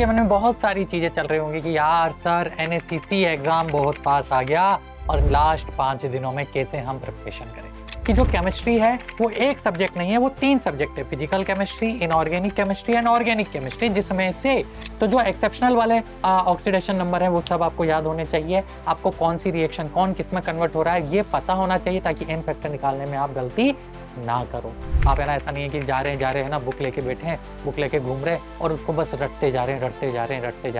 आपके मन में बहुत सारी चीजें चल रही होंगी कि यार सर एनएससीसी एग्जाम बहुत पास आ गया और लास्ट 5 दिनों में कैसे हम प्रिपरेशन करें। कि जो केमिस्ट्री है वो एक सब्जेक्ट नहीं है, वो 3 सब्जेक्ट है, physical chemistry, inorganic chemistry and organic chemistry, जिसमें से तो जो एक्सेप्शनल वाले ऑक्सीडेशन नंबर है वो सब आपको याद होने चाहिए। आपको कौन सी रिएक्शन कौन किस में कन्वर्ट हो रहा है ये पता होना चाहिए ताकि एन फैक्टर निकालने में आप गलती ना करो। आप है ना, ऐसा नहीं है कि जा रहे हैं ना, बुक लेके बैठे हैं, बुक लेके घूम रहे हैं और उसको बस रटते जा रहे हैं।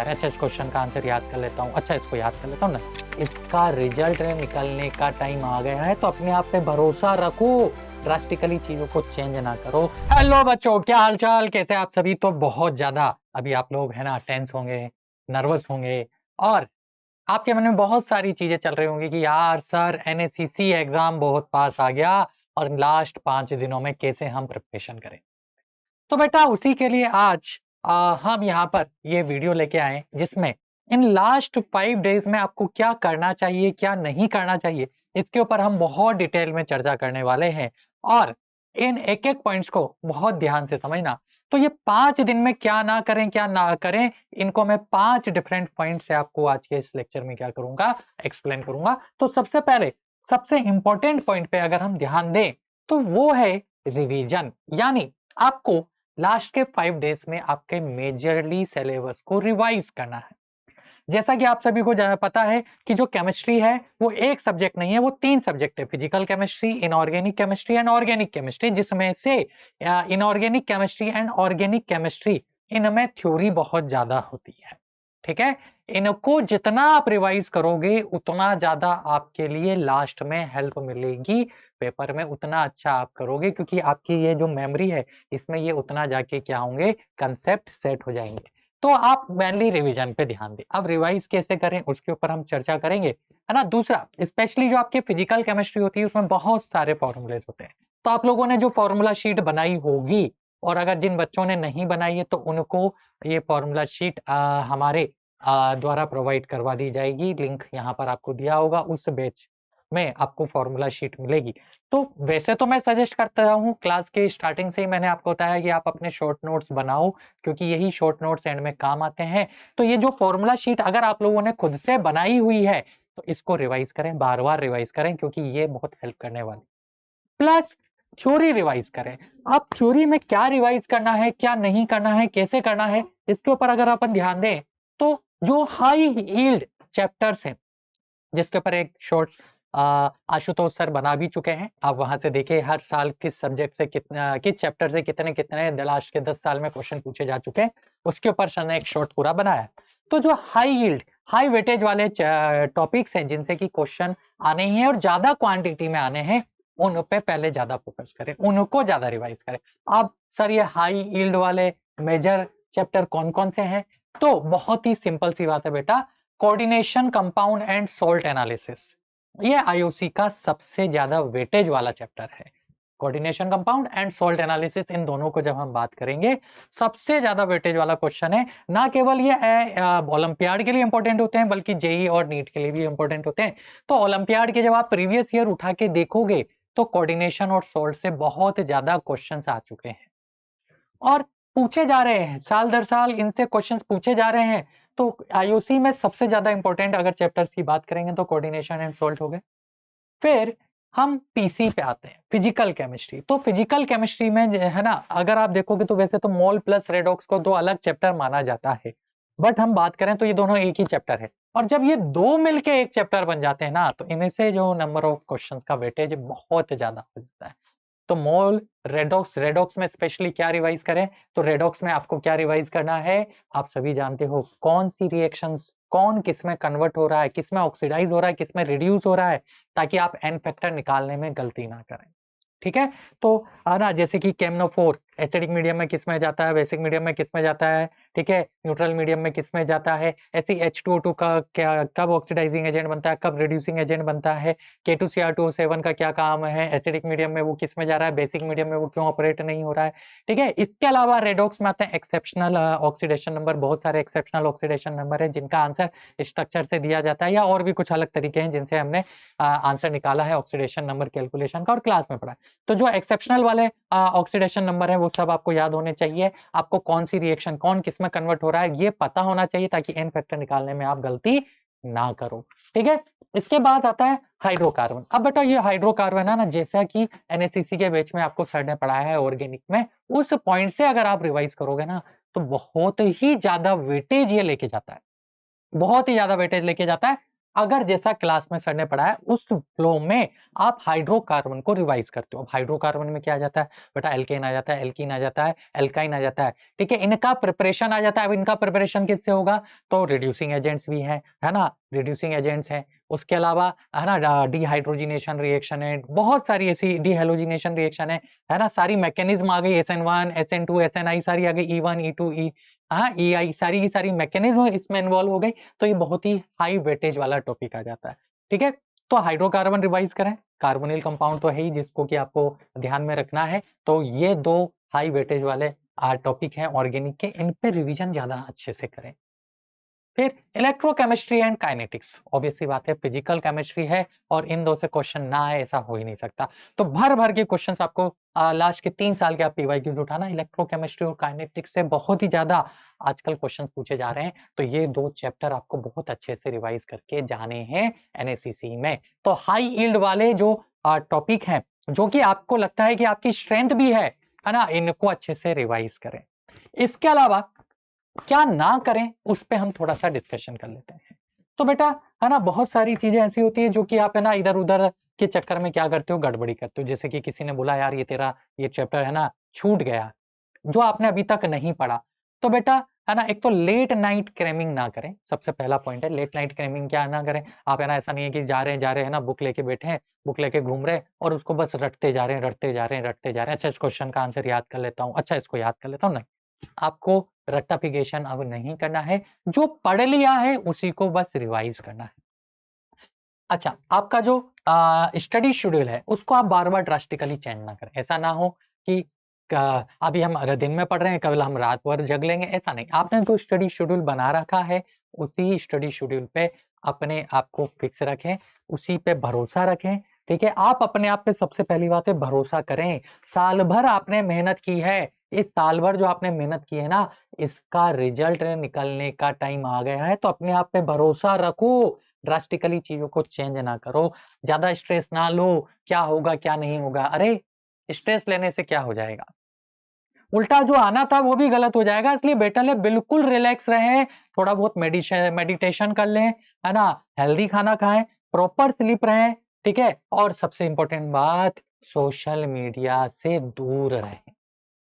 अच्छा इस क्वेश्चन का आंसर याद कर लेता हूँ, अच्छा इसको याद कर लेता हूँ ना, इसका रिजल्ट निकलने का टाइम आ गया है तो अपने आप पे भरोसा रखो, ड्रास्टिकली चीजों को चेंज ना करो। हेलो बच्चों, क्या हालचाल, कैसे आप सभी। तो बहुत ज्यादा अभी आप लोग है ना टेंस होंगे, नर्वस होंगे और आपके मन में बहुत सारी चीजें चल रही होंगी कि यार सर एनएससीसी एग्जाम बहुत पास आ गया और लास्ट 5 दिनों में कैसे हम प्रिपरेशन करें। तो बेटा उसी के लिए आज हम यहाँ पर ये वीडियो लेके आए जिसमें इन लास्ट 5 डेज में आपको क्या करना चाहिए क्या नहीं करना चाहिए इसके ऊपर हम बहुत डिटेल में चर्चा करने वाले हैं और इन एक एक पॉइंट्स को बहुत ध्यान से समझना। तो ये 5 दिन में क्या ना करें क्या ना करें, इनको मैं 5 डिफरेंट पॉइंट से आपको आज के इस लेक्चर में क्या करूंगा, एक्सप्लेन करूंगा। तो सबसे पहले सबसे इंपॉर्टेंट पॉइंट पे अगर हम ध्यान दें तो वो है रिवीजन, यानी आपको लास्ट के 5 डेज में आपके मेजरली सिलेबस को रिवाइज करना है। जैसा कि आप सभी को पता है कि जो केमिस्ट्री है वो एक सब्जेक्ट नहीं है, वो 3 सब्जेक्ट है, physical chemistry, inorganic chemistry and organic chemistry, जिसमें से inorganic chemistry and organic chemistry इनमें थ्योरी बहुत ज्यादा होती है। ठीक है, इनको जितना आप रिवाइज करोगे उतना ज्यादा आपके लिए लास्ट में हेल्प मिलेगी, पेपर में उतना अच्छा आप करोगे क्योंकि आपकी ये जो मेमोरी है इसमें ये उतना जाके क्या होंगे, कंसेप्ट सेट हो जाएंगे। तो आप मेनली रिवीजन पे ध्यान दें। अब रिवाइज कैसे करें उसके ऊपर हम चर्चा करेंगे, है ना। दूसरा, स्पेशली जो आपके फिजिकल केमिस्ट्री होती है उसमें बहुत सारे फॉर्मूलेस होते हैं, तो आप लोगों ने जो फॉर्मूला शीट बनाई होगी और अगर जिन बच्चों ने नहीं बनाई है तो उनको ये फॉर्मूला शीट हमारे द्वारा प्रोवाइड करवा दी जाएगी। लिंक यहाँ पर आपको दिया होगा, उस बैच में आपको फॉर्मूला शीट मिलेगी। तो वैसे तो मैं सजेस्ट करता हूँ, क्लास के स्टार्टिंग से ही मैंने आपको बताया कि आप अपने शॉर्ट नोट्स बनाओ क्योंकि यही शॉर्ट नोट्स एंड में काम आते हैं। तो ये जो फॉर्मूला शीट अगर आप लोगों ने खुद से बनाई हुई है तो इसको रिवाइज करें, बार बार रिवाइज करें क्योंकि ये बहुत हेल्प करने वाली। प्लस थ्योरी रिवाइज करें। आप थ्योरी में क्या रिवाइज करना है क्या नहीं करना है कैसे करना है इसके ऊपर अगर अपन ध्यान दें तो जो हाई यील्ड चैप्टर्स हैं जिसके ऊपर एक शॉर्ट आशुतोष सर बना भी चुके हैं, आप वहां से देखिए हर साल किस सब्जेक्ट से किस चैप्टर से कितने कितने लास्ट के 10 साल में क्वेश्चन पूछे जा चुके हैं, उसके ऊपर सर ने एक शॉर्ट पूरा बनाया है। तो जो हाई यील्ड हाई वेटेज वाले टॉपिक्स हैं जिनसे कि क्वेश्चन आने ही हैं और ज्यादा क्वांटिटी में आने हैं, उन पे पहले ज्यादा फोकस करें, उनको ज्यादा रिवाइज करें। अब सर ये हाई यील्ड वाले मेजर चैप्टर कौन कौन से हैं, तो बहुत ही सिंपल सी बात है बेटा, coordination, compound and salt analysis, ये आईओसी का सबसे ज्यादा वेटेज वाला चैप्टर है। Coordination, compound and salt analysis, इन दोनों को जब हम बात करेंगे सबसे ज्यादा वेटेज वाला क्वेश्चन है। ना केवल ये ओलंपियाड के लिए इंपॉर्टेंट होते हैं बल्कि जेई और नीट के लिए भी इंपॉर्टेंट होते हैं। तो ओलंपियाड के जब आप प्रीवियस ईयर उठा के देखोगे तो कोऑर्डिनेशन और सोल्ट से बहुत ज्यादा क्वेश्चन आ चुके हैं और पूछे जा रहे हैं, साल दर साल इनसे क्वेश्चंस पूछे जा रहे हैं। तो आईओसी में सबसे ज्यादा इंपॉर्टेंट अगर चैप्टर्स की बात करेंगे तो कोऑर्डिनेशन एंड सोल्ट हो गए। फिर हम पीसी पे आते हैं, फिजिकल केमिस्ट्री। तो फिजिकल केमिस्ट्री में है ना, अगर आप देखोगे तो वैसे तो मोल प्लस रेडॉक्स को दो अलग चैप्टर माना जाता है, बट हम बात करें तो ये दोनों एक ही चैप्टर है और जब ये दो मिलके एक चैप्टर बन जाते हैं ना तो इनमें से जो नंबर ऑफ क्वेश्चंस का वेटेज बहुत ज्यादा हो जाता है। तो मोल रेडॉक्स, रेडॉक्स में स्पेशली क्या रिवाइज करें, तो रेडॉक्स में आपको क्या रिवाइज करना है, आप सभी जानते हो कौन सी रिएक्शंस कौन किस में कन्वर्ट हो रहा है, किस में ऑक्सीडाइज हो रहा है, किस में रिड्यूस हो रहा है, ताकि आप एन फैक्टर निकालने में गलती ना करें। ठीक है, तो ना जैसे कि केमनोफोर एसिडिक मीडियम में किस में जाता है, बेसिक मीडियम में किस में जाता है, ठीक है, न्यूट्रल मीडियम में किस में जाता है, ऐसे H2O2 का क्या कब ऑक्सीडाइजिंग एजेंट बनता है, कब रिड्यूसिंग एजेंट बनता है, K2Cr2O7 का क्या काम है, एसिडिक मीडियम में वो किस में जा रहा है, बेसिक मीडियम में वो क्यों ऑपरेट नहीं हो रहा है। ठीक है, इसके अलावा रेडॉक्स में आते हैं एक्सेप्शनल ऑक्सीडेशन नंबर, बहुत सारे एक्सेप्शनल ऑक्सीडेशन नंबर है जिनका आंसर स्ट्रक्चर से दिया जाता है या और भी कुछ अलग तरीके हैं जिनसे हमने आंसर निकाला है ऑक्सीडेशन नंबर कैलकुलेशन का और क्लास में पढ़ा है। तो जो एक्सेप्शनल वाले ऑक्सीडेशन नंबर है वो सब आपको याद होने चाहिए। आपको कौन सी रिएक्शन कौन किस में कन्वर्ट हो रहा है ये पता होना चाहिए, ताकि एन फैक्टर निकालने में आप गलती ना करो। ठीक है, इसके बाद आता है हाइड्रोकार्बन। अब बेटा ये हाइड्रोकार्बन है ना, जैसा कि एनएससीसी के बैच में आपको सर ने पढ़ाया है ऑर्गेनिक में, उस पॉइंट से अगर आप रिवाइज करोगे ना तो बहुत ही ज्यादा वेटेज ये लेके जाता है, बहुत ही ज्यादा वेटेज लेके जाता है। अगर जैसा क्लास में सर ने पढ़ाया उस फ्लो में आप हाइड्रोकार्बन को रिवाइज करते हो। हाइड्रोकार्बन में क्या आ जाता है बेटा, एल्केन आ जाता है, एल्कीन आ जाता है, एल्काइन आ जाता है। ठीक है, इनका प्रिपरेशन आ जाता है। अब इनका प्रिपरेशन किससे होगा, तो रिड्यूसिंग एजेंट्स भी है ना, रिड्यूसिंग एजेंट्स है। उसके अलावा है ना डिहाइड्रोजिनेशन रिएक्शन है, बहुत सारी ऐसी डिहेलोजिनेशन रिएक्शन है ना, सारी मैकेनिज्म आ गई, SN1 SN2 SNI सारी आ गई, E1 E2 E हाँ EI सारी की सारी मैकेनिज्म इसमें इन्वॉल्व हो गई। तो ये बहुत ही हाई वेटेज वाला टॉपिक आ जाता है। ठीक है, तो हाइड्रोकार्बन रिवाइज करें, कार्बोनिल कंपाउंड तो है ही जिसको कि आपको ध्यान में रखना है। तो ये दो हाई वेटेज वाले टॉपिक हैं ऑर्गेनिक के, इन पे रिवीजन ज्यादा अच्छे से करें। फिर इलेक्ट्रोकेमिस्ट्री एंड काइनेटिक्स, ऑब्वियस सी बात है फिजिकल केमिस्ट्री है और इन दो से क्वेश्चन ना आए ऐसा हो ही नहीं सकता। तो भर भर के क्वेश्चंस आपको लास्ट के 3 साल के आप पीवाईक्यूज उठाना, इलेक्ट्रोकेमिस्ट्री और काइनेटिक्स से बहुत ही ज्यादा आजकल क्वेश्चंस पूछे जा रहे हैं। तो ये दो चैप्टर आपको बहुत अच्छे से रिवाइज करके जाने हैं एनएससीसी में। तो हाई यील्ड वाले जो टॉपिक हैं, जो कि आपको लगता है कि आपकी स्ट्रेंथ भी है ना, इनको अच्छे से रिवाइज करें। इसके अलावा क्या ना करें उस पे हम थोड़ा सा डिस्कशन कर लेते हैं। तो बेटा है ना, बहुत सारी चीजें ऐसी होती है जो कि आप है ना इधर उधर के चक्कर में क्या करते हो, गड़बड़ी करते हो। जैसे कि किसी ने बोला यार ये तेरा ये चैप्टर है ना छूट गया, जो आपने अभी तक नहीं पढ़ा। तो बेटा है ना, एक तो लेट नाइट क्रैमिंग ना करें, सबसे पहला पॉइंट है लेट नाइट क्रैमिंग। क्या ना करें आप, है ना, ऐसा नहीं है कि जा रहे हैं ना, बुक लेके बैठे हैं, बुक लेके घूम रहे हैं और उसको बस रटते जा रहे हैं, रटते जा रहे हैं, रटते जा रहे हैं। अच्छा इस क्वेश्चन का आंसर याद कर लेता हूँ, अच्छा इसको याद कर लेता हूँ, नहीं, आपको रट्टाफिकेशन अब नहीं करना है। जो पढ़ लिया है उसी को बस रिवाइज करना है। अच्छा, आपका जो स्टडी शेड्यूल है उसको आप बार-बार ड्रास्टिकली चेंज ना करें। ऐसा ना हो कि अभी हम दिन में पढ़ रहे हैं, कल हम रात भर जग लेंगे, ऐसा नहीं। आपने जो स्टडी शेड्यूल बना रखा है, उसी स्टडी शेड्यूल पे अपने आप को फिक्स रखें, उसी पे भरोसा रखें। ठीक है, आप अपने आप पे सबसे पहली बात है भरोसा करें। साल भर आपने मेहनत की है, इस साल भर जो आपने मेहनत की है ना, इसका रिजल्ट निकलने का टाइम आ गया है। तो अपने आप पे भरोसा रखो, ड्रास्टिकली चीजों को चेंज ना करो, ज्यादा स्ट्रेस ना लो, क्या होगा क्या नहीं होगा। अरे स्ट्रेस लेने से क्या हो जाएगा, उल्टा जो आना था वो भी गलत हो जाएगा। इसलिए बेटर है बिल्कुल रिलैक्स रहें, थोड़ा बहुत मेडिटेशन कर लें, है ना, हेल्दी खाना खाएं, प्रॉपर स्लीप रहें। ठीक है, और सबसे इंपॉर्टेंट बात, सोशल मीडिया से दूर रहें।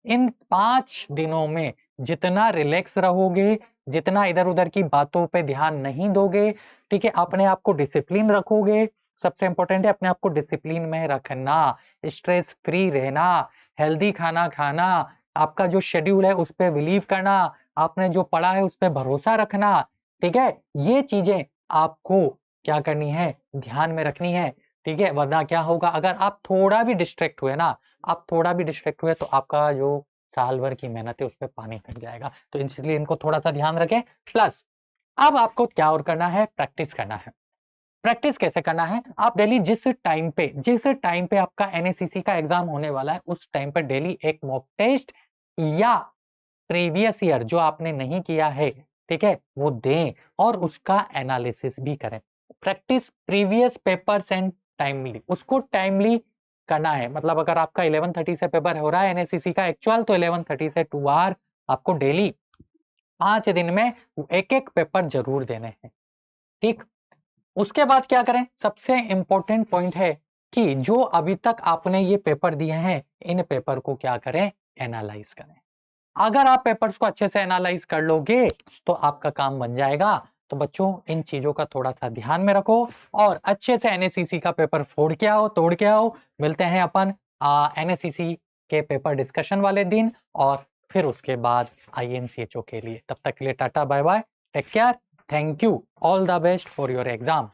इन 5 दिनों में जितना रिलैक्स रहोगे, जितना इधर-उधर की बातों पे ध्यान नहीं दोगे, ठीक है, अपने आप को डिसिप्लिन रखोगे, सबसे इम्पोर्टेंट है अपने आप को डिसिप्लिन में रखना, स्ट्रेस फ्री रहना, हेल्दी खाना खाना, आपका जो शेड्यूल है उस पे बिलीव करना, आपने जो पढ़ा है उस पे भरोसा रखना। ठीक है, ये चीजें आपको क्या करनी है, ध्यान में रखनी है। ठीक है, वरना क्या होगा, अगर आप थोड़ा भी डिस्ट्रैक्ट हुए ना, आप थोड़ा भी डिस्ट्रैक्ट हुए तो आपका जो साल भर की मेहनत है उस पे पानी फिर जाएगा। तो इसलिए इनको थोड़ा सा ध्यान रखें। प्लस अब आपको क्या और करना है, प्रैक्टिस करना है। प्रैक्टिस कैसे करना है, आप डेली जिस टाइम पे आपका एनएससीसी का एग्जाम होने वाला है उस टाइम पर डेली एक मॉक टेस्ट या प्रीवियस ईयर जो आपने नहीं किया है, ठीक है, वो दें और उसका एनालिसिस भी करें। Practice previous papers and timely, उसको टाइमली करना है। मतलब अगर आपका 11:30 से पेपर हो रहा है एनएससीसी का एक्चुअल, तो 11:30 से 2 आवर आपको डेली 5 दिन में एक-एक पेपर जरूर देने हैं। ठीक, उसके बाद क्या करें, सबसे इंपॉर्टेंट पॉइंट है कि जो अभी तक आपने ये पेपर दिए हैं, इन पेपर को क्या करें, एनालाइज करें। अगर आप पेपर्स को अच्छे से एनालाइज कर लोगे तो आपका काम बन जाएगा। तो बच्चों इन चीजों का थोड़ा सा ध्यान में रखो और अच्छे से एनएससीसी का पेपर फोड़ के आओ, तोड़ के आओ। मिलते हैं अपन एनएससीसी के पेपर डिस्कशन वाले दिन और फिर उसके बाद आईएनसीएचओ के लिए। तब तक के लिए tata bye bye, take care, thank you, all the best for your exam.